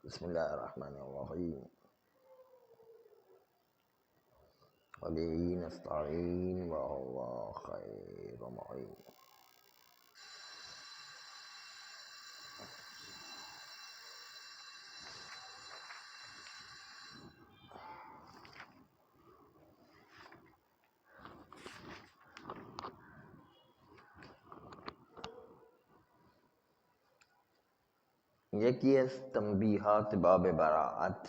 بسم اللہ الرحمن الرحیم وبہ نستعین وهو خیر معین۔ یکی از تنبیہات باب براءت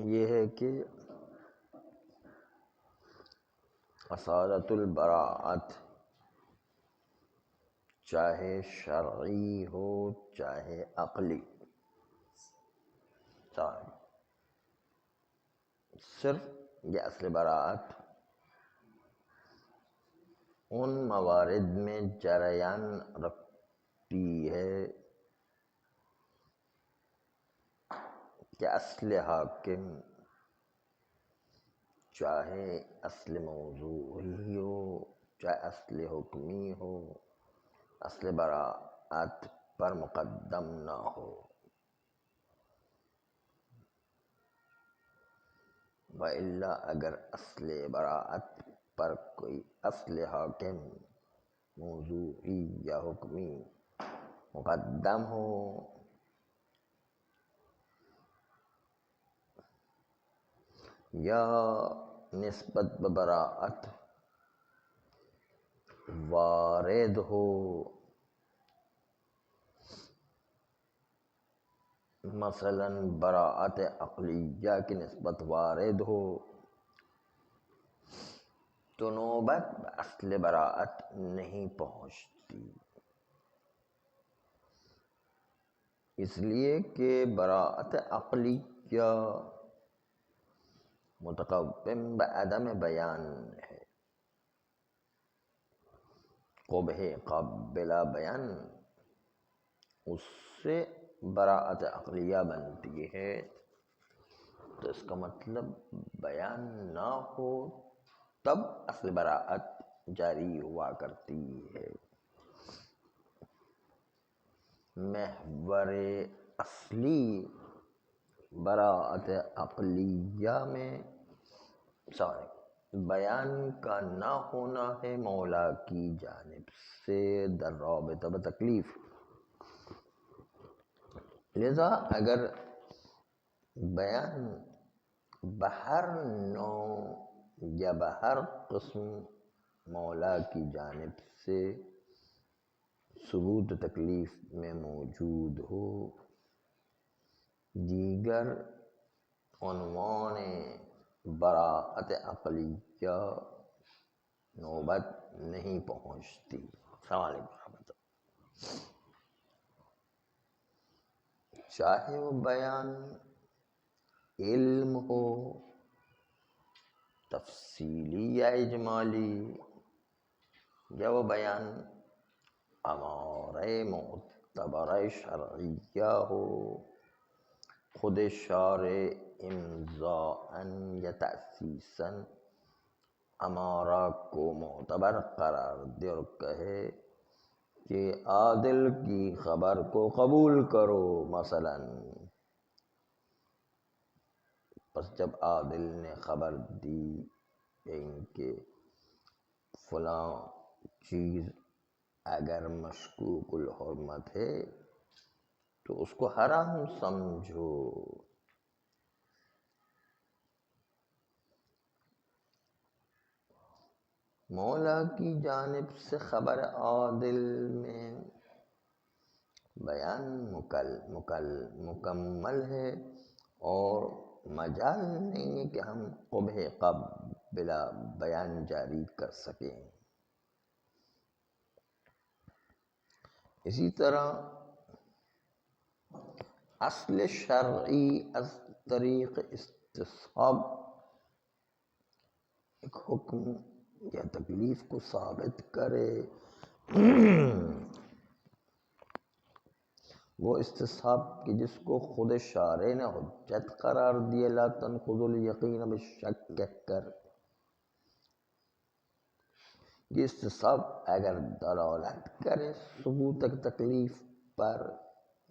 یہ ہے کہ اصالت البراءت چاہے شرعی ہو چاہے عقلی، صرف یہ اصل براءت ان موارد میں جریان رکھتی ہے کہ اصل حاکم چاہے اصل موضوعی ہو چاہے اصل حکمی ہو، اصل براءت پر مقدم نہ ہو، وإلا اگر اصل براءت پر کوئی اصل حاکم موضوعی یا حکمی مقدم ہو یا نسبت ببراءت وارد ہو، مثلا براءت عقلیہ کی نسبت وارد ہو، تو نوبت اصل براءت نہیں پہنچتی، اس لیے کہ براءت عقلیہ متقوم بعدم بیان ہے، قبح بلا بیان اس سے براءت عقلیہ بنتی ہے، تو اس کا مطلب بیان نہ ہو تب اصل براءت جاری ہوا کرتی ہے۔ محور اصلی براءت عقلیہ میں بیان کا نہ ہونا ہے مولا کی جانب سے در رابطہ بتکلیف، لذا اگر بیان بہر نوع یا بہر قسم مولا کی جانب سے ثبوت تکلیف میں موجود ہو، دیگر عنوان براءت عقلیہ نوبت نہیں پہنچتی۔ السلام علیکم ورحمۃ اللہ۔ چاہے وہ بیان علم ہو تفصیلی یا اجمالی، یا وہ بیان امارہ معتبرہ شرعیہ ہو، خود شارع امضاءً یا تأسیساً امارہ کو معتبر قرار دے اور کہے کہ عادل کی خبر کو قبول کرو مثلا، پس جب عادل نے خبر دی کہ فلاں چیز اگر مشکوک الحرمت ہے تو اس کو حرام سمجھو، مولا کی جانب سے خبر عادل میں بیان مکمل ہے اور مجال نہیں ہے کہ ہم قبح بلا بیان جاری کر سکیں۔ اسی طرح اصل شرعی از طریق استصحاب ایک حکم یا تکلیف کو ثابت کرے، وہ استصحاب کہ جس کو خود شارع نے حجت قرار دیا، لا تنقض الیقین بالشک کہہ کر، یہ استصحاب اگر دلالت کرے ثبوت تکلیف پر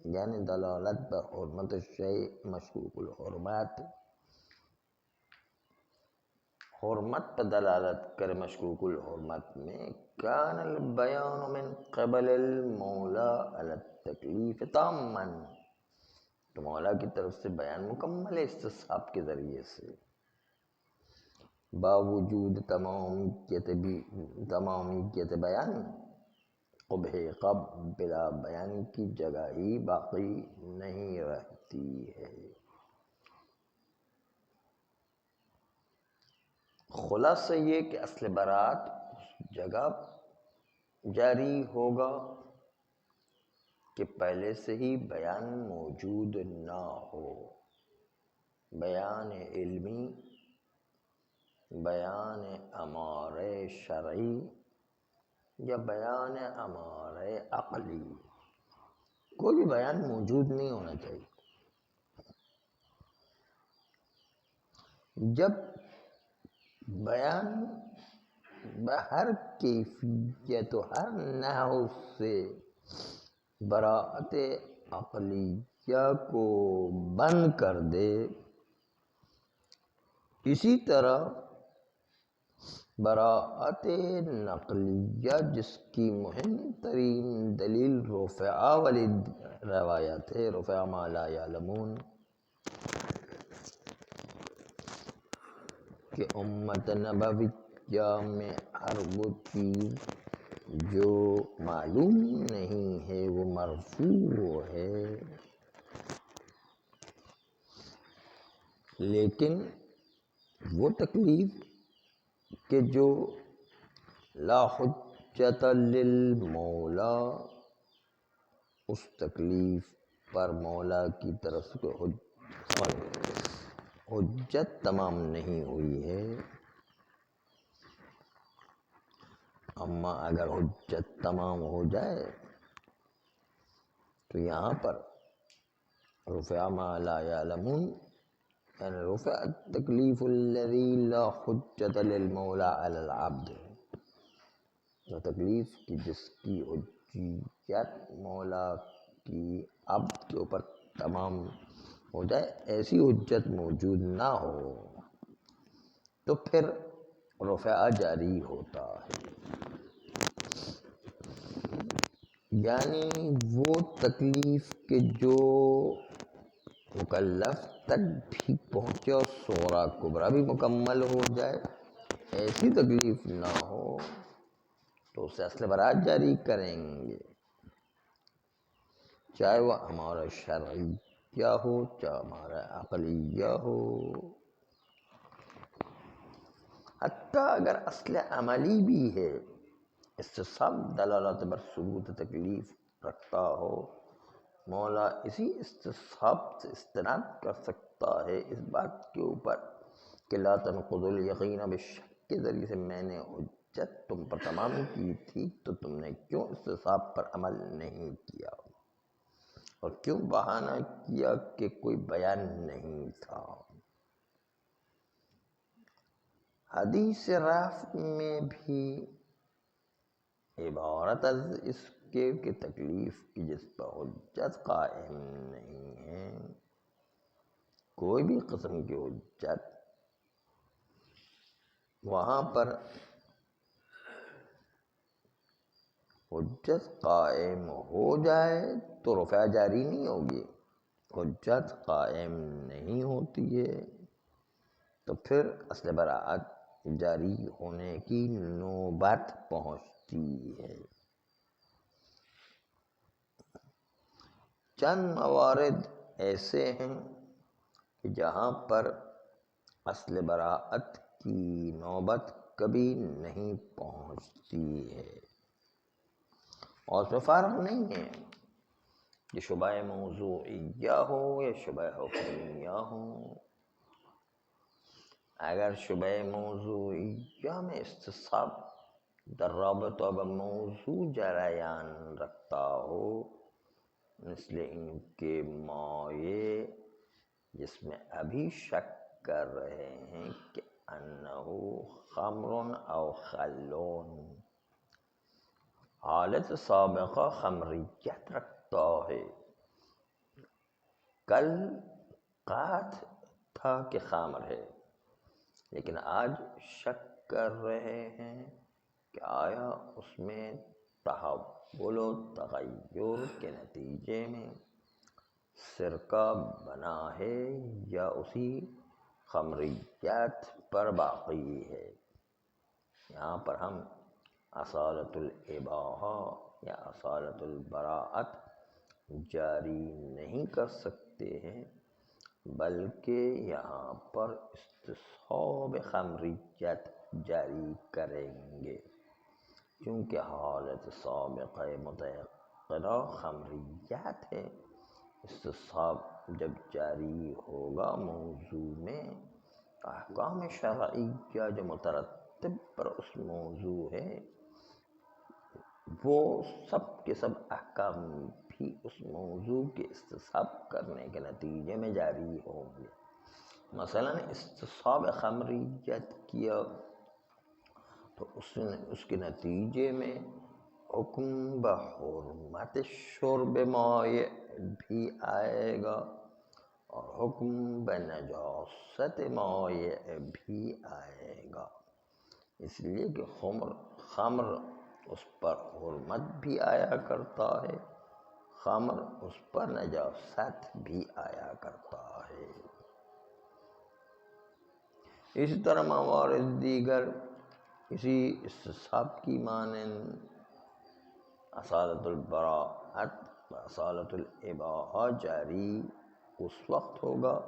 یعنی دلالت پر حرمت الشیء مشکوک الحرمت، حرمت پر دلالت کر مشکوک الحرمت میں کان البیان من قبل المولا علی التکلیف تاما، تو مولا کی طرف سے بیان مکمل ہے استصحاب کے ذریعے سے، باوجود تمامیت بیان، قبح قب بلا بیان کی جگہ ہی باقی نہیں رہتی ہے۔ خلاصہ یہ کہ اصل برات اس جگہ جاری ہوگا کہ پہلے سے ہی بیان موجود نہ ہو، بیان علمی، بیان امر شرعی یا بیان امر عقلی، کوئی بھی بیان موجود نہیں ہونا چاہیے۔ جب بیان بہر کیفیت و ہر نحو سے براءت عقلیہ کو بند کر دے، اسی طرح براءت نقلیہ جس کی مہم ترین دلیل رفع والی روایت ہے، رفع ما لا یعلمون، کہ امت نبویہ میں ہر وہ چیز جو معلوم نہیں ہے وہ مرفوع ہے، لیکن وہ تکلیف کہ جو لا حجت للمولا، اس تکلیف پر مولا کی طرف سے حجت تمام نہیں ہوئی ہے۔ اما اگر حجت تمام ہو جائے تو یہاں پر رفع ما لا یعلمون، یعنی رفع التکلیف الذی لا حجت للمولا علی العبد، وہ تکلیف کی جس کی حجیت مولا کی عبد کے اوپر تمام ہو جائے، ایسی حجت موجود نہ ہو تو پھر رفع جاری ہوتا ہے۔ یعنی وہ تکلیف کہ جو مکلف تک بھی پہنچے اور صغریٰ کبریٰ بھی مکمل ہو جائے، ایسی تکلیف نہ ہو تو اسے اصل برات جاری کریں گے، چاہے وہ ہمارا شرعیہ ہو چاہے ہمارا عقلیہ ہو، حتیٰ اگر اصل عملی بھی ہے، استصحاب دلالت بر ثبوت تکلیف رکھتا ہو، مولا اسی استصحاب سے استناد کر سکتا ہے اس بات کے اوپر کہ لا تنقضوا الیقین بالشک کے ذریعے سے میں نے حجت تم پر تمام کی تھی تو تم نے کیوں استصحاب پر عمل نہیں کیا، اور کیوں بہانہ کیا کہ کوئی بیان نہیں تھا۔ حدیث رفع میں بھی عبارت از اس کے کہ تکلیف کی جس پر حجت قائم نہیں ہے، کوئی بھی قسم کی حجت، وہاں پر حجت قائم ہو جائے تو رفع جاری نہیں ہوگی، حجت قائم نہیں ہوتی ہے تو پھر اصل براءت جاری ہونے کی نوبت پہنچتی ہے۔ چند موارد ایسے ہیں کہ جہاں پر اصل براءت کی نوبت کبھی نہیں پہنچتی ہے، اور اس میں فرق نہیں ہے کہ شبہ موضوعیہ ہو یا شبہ حکمیہ ہو۔ اگر شبہ موضوعیہ میں استصحاب در رابطہ بموضوع جریان رکھتا ہو، مثل ان کے مایے جس میں ابھی شک کر رہے ہیں کہ انہو خمر او خلون، حالت سابقہ خمریت رکھتا ہے کل قات تھا کہ خامر ہے، لیکن آج شک کر رہے ہیں کہ آیا اس میں تحول و تغیر کے نتیجے میں سرکہ بنا ہے یا اسی خمریت پر باقی ہے۔ یہاں پر ہم اصالت الاباحہ یا اصالت البراءت جاری نہیں کر سکتے ہیں، بلکہ یہاں پر استصحاب خمریت جاری کریں گے، کیونکہ حالت سابقہ متیقنہ خمریت ہے۔ استصحاب جب جاری ہوگا موضوع میں، احکام شرعیہ جو مترتب پر اس موضوع ہے وہ سب کے سب احکام بھی اس موضوع کے استصحاب کرنے کے نتیجے میں جاری ہوں گے۔ مثلا استصحاب خمریت کیا تو اس کے نتیجے میں حکم بحرمت شرب مائع بھی آئے گا اور حکم بنجاست مائع بھی آئے گا، اس لیے کہ خمر اس پر حرمت بھی آیا کرتا ہے، خمر اس پر نجاست بھی آیا کرتا ہے۔ اسی طرح موارد دیگر اسی استصحاب کی مانند اصالت البراءت و اصالت الاباحہ جاری اس وقت ہوگا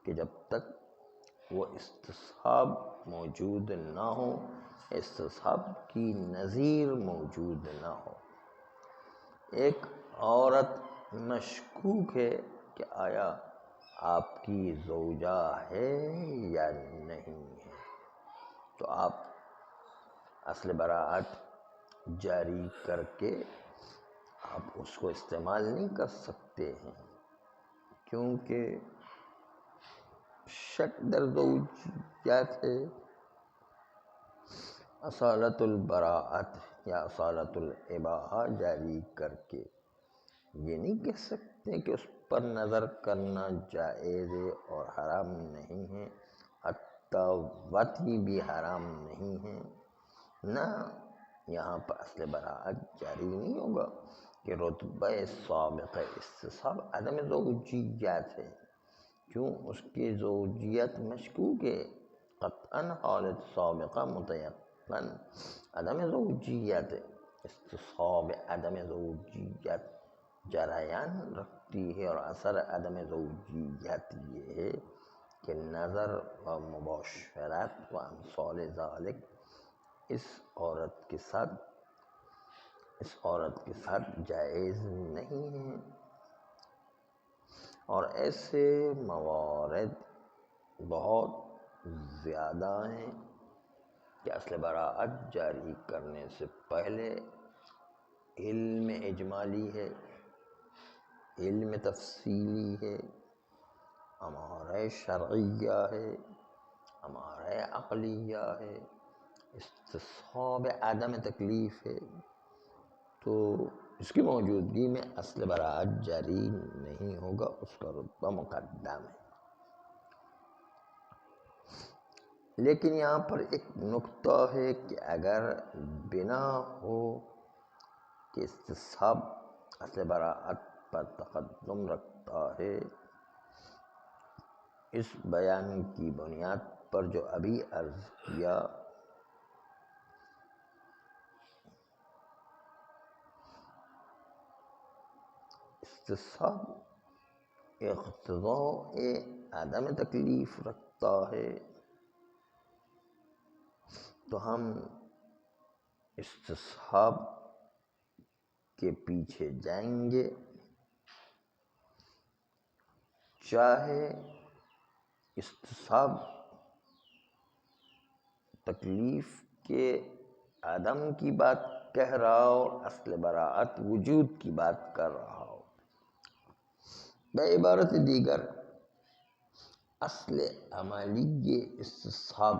کہ جب تک وہ استصحاب موجود نہ ہو، استصحاب کی نظیر موجود نہ ہو۔ ایک عورت مشکوک ہے کہ آیا آپ کی زوجہ ہے یا نہیں ہے، تو آپ اصل براءت جاری کر کے آپ اس کو استعمال نہیں کر سکتے ہیں، کیونکہ شک در زوجیت ہے۔ اصالت البراءت یا اصالت الاباحہ جاری کر کے یہ نہیں کہہ سکتے کہ اس پر نظر کرنا جائز اور حرام نہیں ہے، حتیٰ وطی بھی حرام نہیں ہے۔ نہ، یہاں پر اصل براءت جاری نہیں ہوگا کہ رتبہ سابق استصحاب عدم زوجیت ہے، کیوں اس کی زوجیت مشکوک ہے، قطعاً حالت سابقہ متیقن عدم زوجیت، استصحاب عدم زوجیت جریان رکھتی ہے، اور اثر عدم زوجیت یہ ہے کہ نظر و مباشرت و امثال ذالک اس عورت کے ساتھ جائز نہیں ہے۔ اور ایسے موارد بہت زیادہ ہیں کہ اصل براءت جاری کرنے سے پہلے علم اجمالی ہے، علم تفصیلی ہے، امارہ شرعیہ ہے، امارہ عقلیہ ہے، استصحاب عدم تکلیف ہے، تو اس کی موجودگی میں اصل براءت جاری نہیں ہوگا، اس کا رتبہ مقدم ہے۔ لیکن یہاں پر ایک نکتہ ہے کہ اگر بنا ہو کہ استصحاب اصل براءت پر تقدم رکھتا ہے، اس بیان کی بنیاد پر جو ابھی عرض کیا، استصحاب اقتضاء عدم تکلیف رکھتا ہے، تو ہم استصحاب کے پیچھے جائیں گے، چاہے استصحاب تکلیف کے عدم کی بات کہہ رہا ہو، اصل براءت وجود کی بات کر رہا ہو۔ بعبارت دیگر اصل عملی استصحاب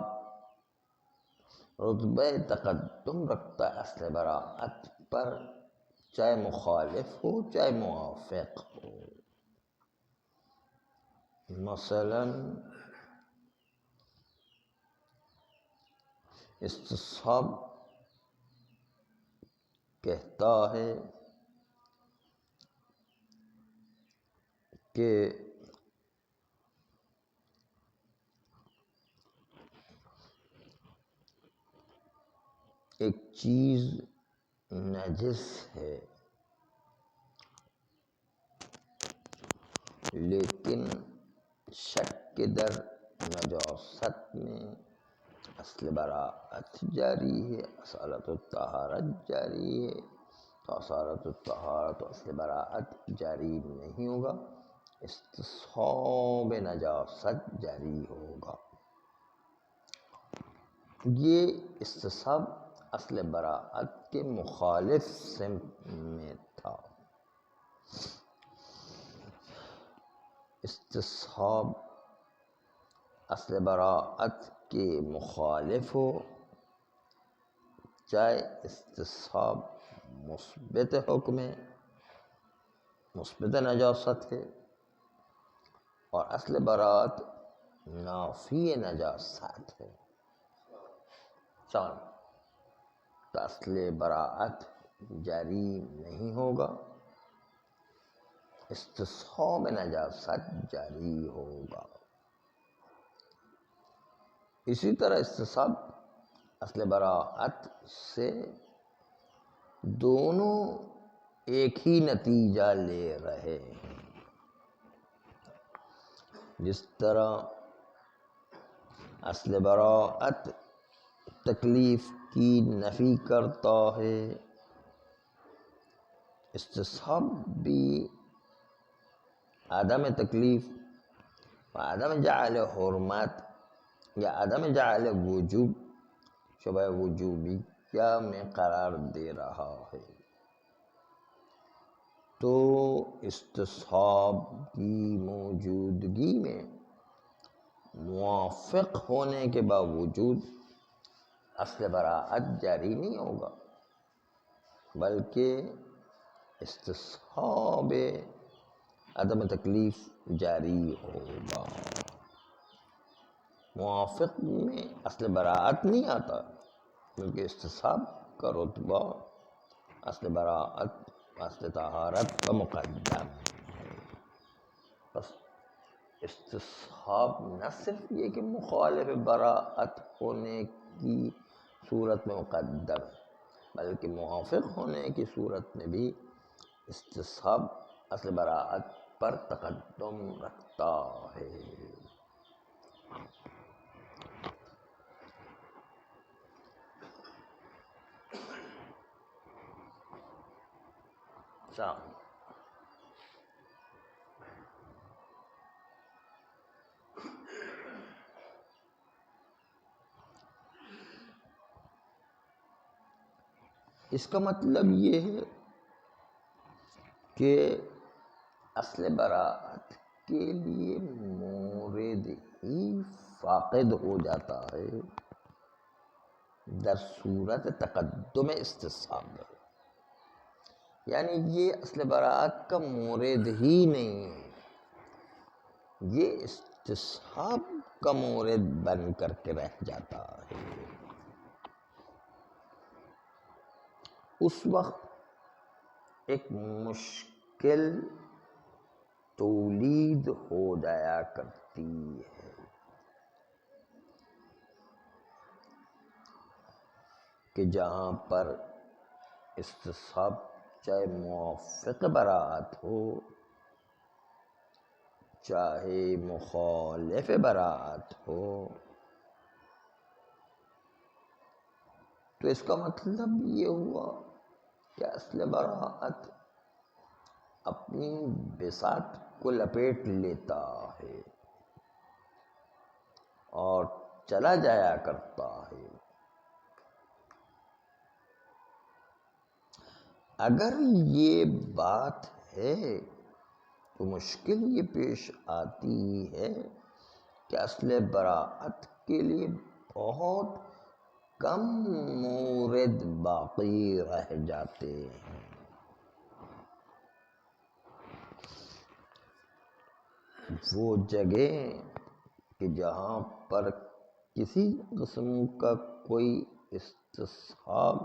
رتبہ تقدم رکھتا ہے اصل براءت پر، چاہے مخالف ہو چاہے موافق ہو۔ مثلاً استصحاب کہتا ہے کہ ایک چیز نجس ہے لیکن شک کے در نجاست میں اصل براءت جاری ہے، اصالت الطہارت جاری ہے، تو اصالت الطہارت و اصل براءت جاری نہیں ہوگا، استصحاب نجاست جاری ہوگا۔ یہ استصحاب اصل براءت کے مخالف سمت میں تھا۔ استصحاب اصل براءت کے مخالف ہو، چاہے استصحاب مثبت حکم ہے، مثبت نجاست ہے، اور اصل براءت نافی نجاست ہے، تو اصل براءت جاری نہیں ہوگا، استصحاب نجاست جاری ہوگا۔ اسی طرح استصحاب اصل براءت سے دونوں ایک ہی نتیجہ لے رہے ہیں، جس طرح اصل براءت تکلیف کی نفی کرتا ہے، استصحاب بھی عدم تکلیف و عدم جعل حرمت یا عدم جعل وجوب شبہ وجوبیہ میں قرار دے رہا ہے۔ تو استصحاب کی موجودگی میں موافق ہونے کے باوجود اصل براءت جاری نہیں ہوگا، بلکہ استصحاب عدم تکلیف جاری ہوگا۔ موافق میں اصل براءت نہیں آتا، بلکہ استصحاب کا رتبہ اصل براءت اصل طہارت کا مقدم ہے۔ بس استصحاب نہ صرف یہ کہ مخالف براءت ہونے کی صورت میں مقدم، بلکہ موافق ہونے کی صورت میں بھی استصحاب اصل براءت پر تقدم رکھتا ہے۔ اس کا مطلب یہ ہے کہ اصل براءت کے لیے مورد ہی فاقد ہو جاتا ہے در صورت تقدم استصحاب، یعنی یہ اصل براءت کا مورد ہی نہیں ہے، یہ استصحاب کا مورد بن کر کے رہ جاتا ہے۔ اس وقت ایک مشکل تولید ہو جایا کرتی ہے کہ جہاں پر استصحاب چاہے موافق براءت ہو چاہے مخالف براءت ہو، تو اس کا مطلب یہ ہوا کہ اصل براءت اپنی بساط کو لپیٹ لیتا ہے اور چلا جایا کرتا ہے۔ اگر یہ بات ہے تو مشکل یہ پیش آتی ہے کہ اصل براءت کے لیے بہت کم مورد باقی رہ جاتے ہیں، وہ جگہ کہ جہاں پر کسی قسم کا کوئی استصحاب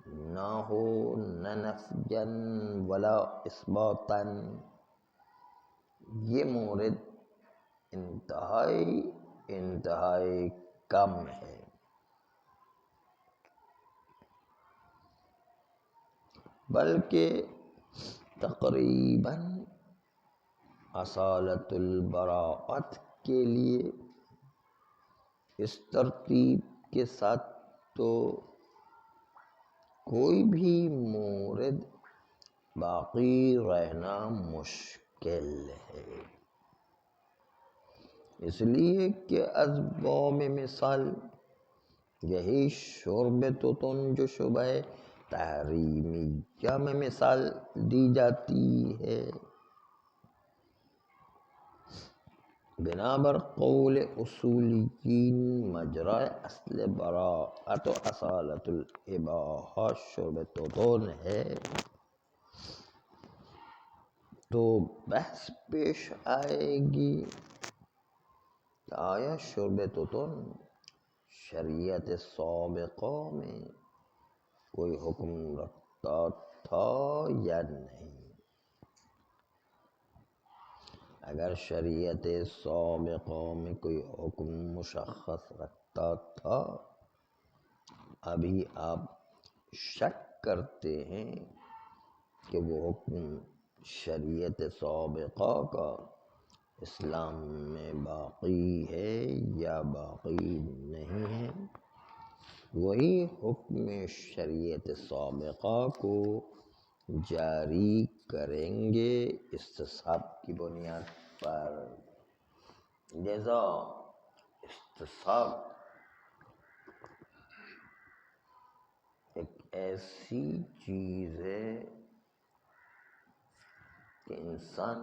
نہ ہو، نہ نفیاً ولا اثباتاً، یہ مورد انتہائی کم ہے، بلکہ تقریباً اصالت البراءت کے لیے اس ترتیب کے ساتھ تو کوئی بھی مورد باقی رہنا مشکل ہے، اس لیے کہ از باب مثال یہی شرب توتن جو شبہ تحریمیہ میں مثال دی جاتی ہے، بنابر قول اصولیین مجرا اصل براءت و اصالت الاباحہ شرب توتن ہے، تو بحث پیش آئے گی کہ آیا شرب توتن شریعت سابقہ میں کوئی حکم رکھتا تھا یا نہیں؟ اگر شریعت سابقہ میں کوئی حکم مشخص رکھتا تھا، ابھی آپ شک کرتے ہیں کہ وہ حکم شریعت سابقہ کا اسلام میں باقی ہے یا باقی نہیں ہے، وہی حکم شریعت سابقہ کو جاری کریں گے استصحاب کی بنیاد پر۔ لہذا استصحاب ایک ایسی چیز ہے کہ انسان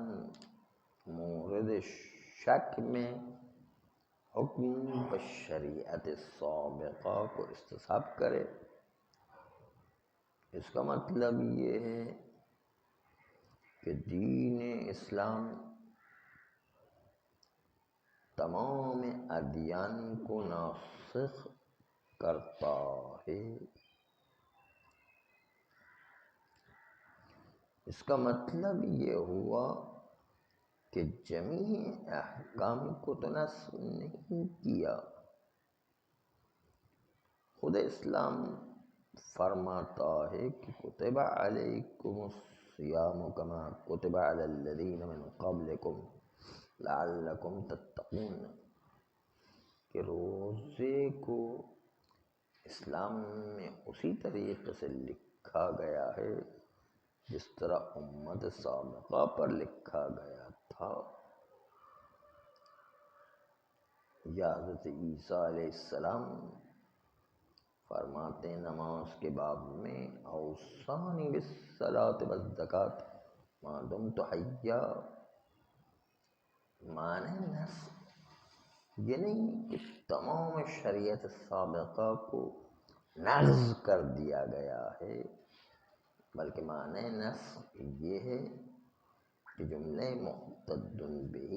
مورد شک میں حکم بشریعت سابقہ کو استصحاب کرے، اس کا مطلب یہ ہے کہ دین اسلام تمام ادیان کو ناسخ کرتا ہے، اس کا مطلب یہ ہوا کہ جمیع احکام کو تو نسخ نہیں کیا، خود اسلام فرماتا ہے کہ کتب علیکم الصیام کما کتب علی الذین من قبلکم لعلکم تتقون، کہ روزے کو اسلام میں اسی طریقے سے لکھا گیا ہے جس طرح امت سابقہ پر لکھا گیا تھا۔ یا حضرت عیسیٰ علیہ السلام فرماتے ہیں نماز کے باب میں اوصانی بالصلاۃ والزکوٰۃ ما دمت حیا، معنی نسخ یہ نہیں کہ تمام شریعت سابقہ کو نقض کر دیا گیا ہے، بلکہ معنی نسخ یہ ہے کہ جملے مقتد بہ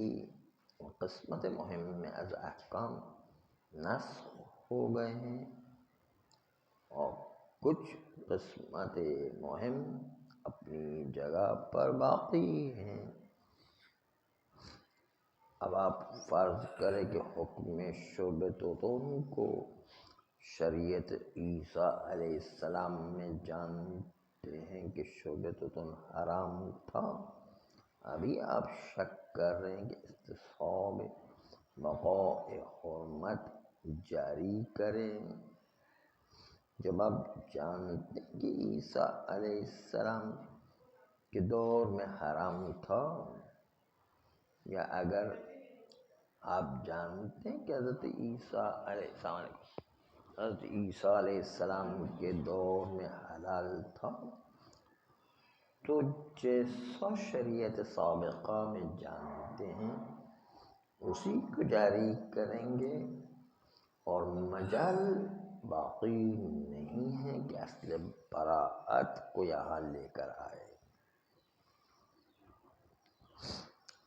و قسمت مہم از احکام نسخ ہو گئے ہیں اور کچھ قسمت مہم اپنی جگہ پر باقی ہیں۔ اب آپ فرض کریں کہ حکم شرب توتن کو شریعت عیسیٰ علیہ السلام میں جانتے ہیں کہ شرب توتن حرام تھا، ابھی آپ شک کر رہے ہیں کہ استصحاب بقاء حرمت جاری کریں، جب آپ جانتے ہیں کہ عیسیٰ علیہ السلام کے دور میں حرام تھا، یا اگر آپ جانتے ہیں کہ حضرت عیسیٰ علیہ السلام کے دور میں حلال تھا، تو جیسا شریعت سابقہ میں جانتے ہیں اسی کو جاری کریں گے، اور مجال باقی نہیں ہے کہ اصل براءت کو یہاں لے کر آئے۔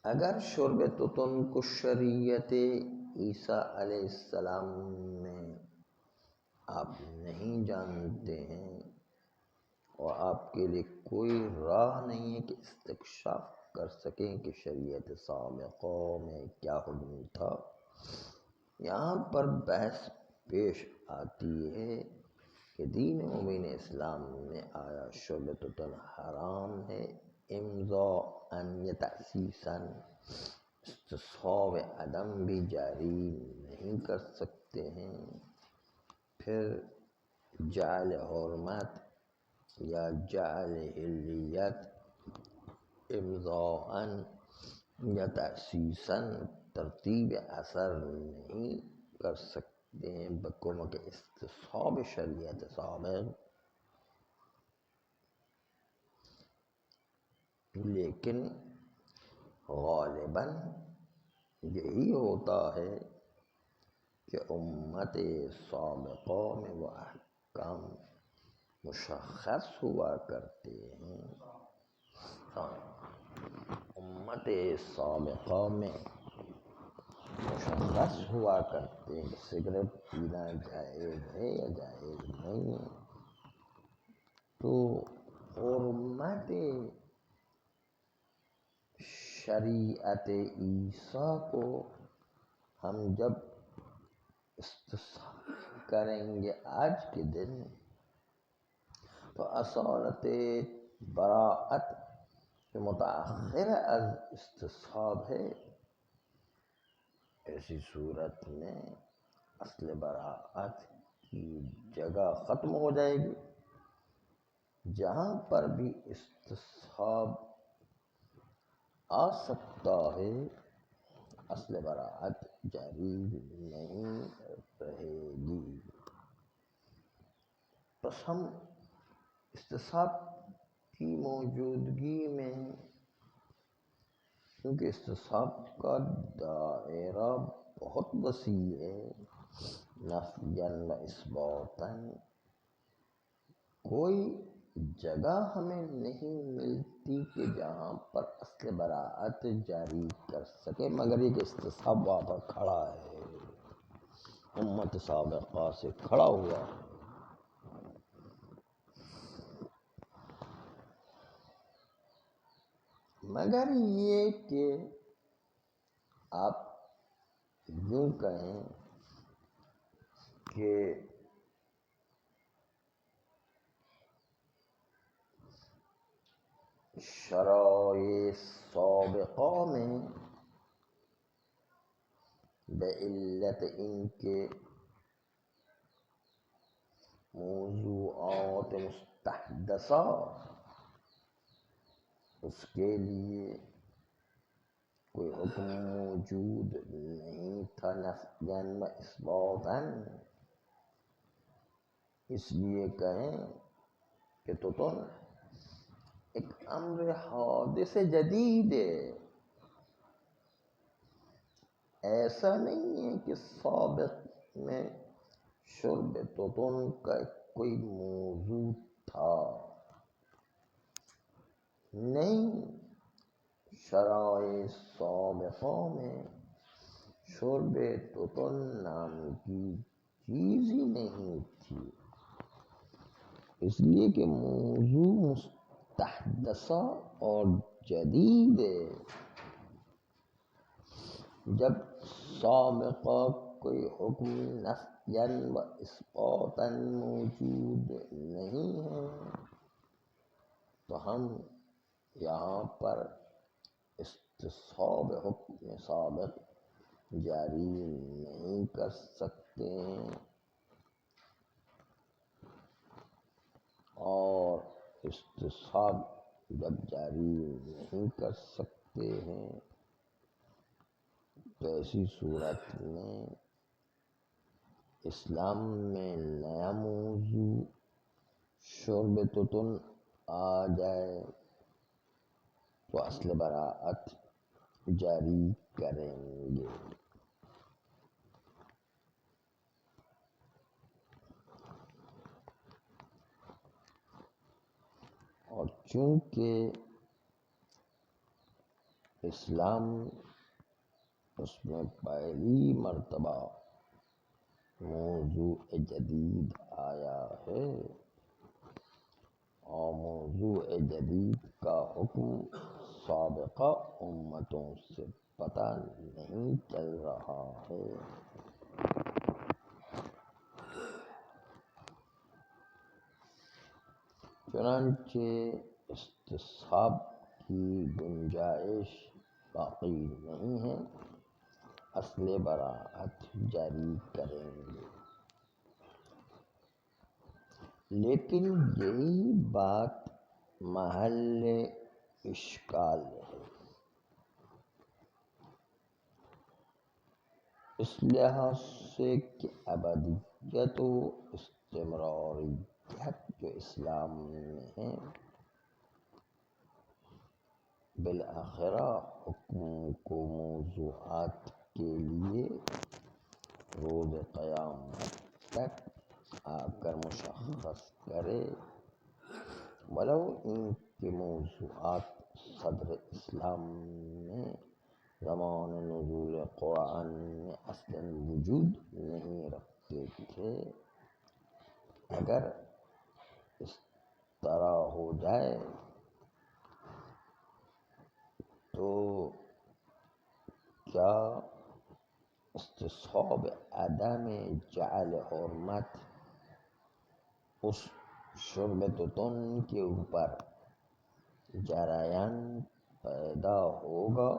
اگر شرب توتن کو شریعت عیسیٰ علیہ السلام میں آپ نہیں جانتے ہیں اور آپ کے لیے کوئی راہ نہیں ہے کہ استکشاف کر سکیں کہ شریعت سابقہ میں کیا حکم تھا، یہاں پر بحث پیش آتی ہے کہ دین مبین اسلام میں آیا شرب توتن حرام ہے امضاءً یا تأسیساً، استصحاب عدم بھی جاری نہیں کر سکتے ہیں، پھر جعل حرمت یا جعل حلیت امضاءً یا تأسیساً ترتیب اثر نہیں کر سکتے ہیں بکمک استصحاب شریعت سابق، لیکن غالباً یہی ہوتا ہے کہ امت سابقہ میں وہ احکام مشخص ہوا کرتے ہیں، امت سابقہ میں مشخص ہوا کرتے ہیں کہ سگریٹ پینا جائز ہے یا جائز نہیں ہے، تو حرمت شریعت عیسیٰ کو ہم جب استصحاب کریں گے آج کے دن، تو اصالت براءت جو متأخر از استصحاب ہے، ایسی صورت میں اصل براءت کی جگہ ختم ہو جائے گی، جہاں پر بھی استصحاب آ سکتا ہے اصل براءت جاری نہیں رہے گی۔ بس ہم استصحاب کی موجودگی میں، کیونکہ استصحاب کا دائرہ بہت وسیع ہے، نفیاً و اثباتاً، کوئی جگہ ہمیں نہیں ملتی کہ جہاں پر اصل براءت جاری کر سکے، مگر یہ کہ استصحاب وہاں پر کھڑا ہے، امت سابقہ سے کھڑا ہوا ہے۔ مگر یہ کہ آپ یوں کہیں کہ شرائع سابقہ میں بعلت ان کے موضوعات مستحدثہ، اس کے لیے کوئی حکم موجود نہیں تھا نفیاً و اثباتاً، اس لیے کہیں کہ توتن ایک امر حادث جدید ہے، ایسا نہیں ہے کہ سابق میں شرب توتن کا کوئی موضوع تھا، نہیں، شرائع سابقہ میں شرب توتن نام کی چیز ہی نہیں تھی، اس لیے کہ موضوع مستحدثہ اور جدید ہے۔ جب سابقہ کوئی حکم نفیاً و اثباتاً موجود نہیں ہے تو ہم یہاں پر استصحاب حکم سابق جاری نہیں کر سکتے ہیں، اور استصحاب جب جاری نہیں کر سکتے ہیں تو ایسی صورت میں اسلام میں نیا موضوع شرب توتن آ جائے تو اصل براءت جاری کریں گے، اور چونکہ اسلام اس میں پہلی مرتبہ موضوع جدید آیا ہے، اور موضوع جدید کا حکم سابقہ امتوں سے پتہ نہیں چل رہا ہے۔ چنانچہ استصحاب کی گنجائش باقی نہیں ہے، اصل براءت جاری کریں گے۔ لیکن یہی بات محل اشکال ہے، اس لحاظ سے کہ ابدیت و استمراریت جو اسلام میں ہے، بالآخرہ حکم کو موضوعات کے لیے روز قیامت تک آ کر مشخص کرے، ولو ان کے موضوعات صدر اسلام میں زمان نزول قرآن میں اصلاً وجود نہیں رکھتے تھے۔ اگر اس طرح ہو جائے تو کیا استصحاب عدم جعل حرمت اس شربتن کے اوپر جریان پیدا ہوگا؟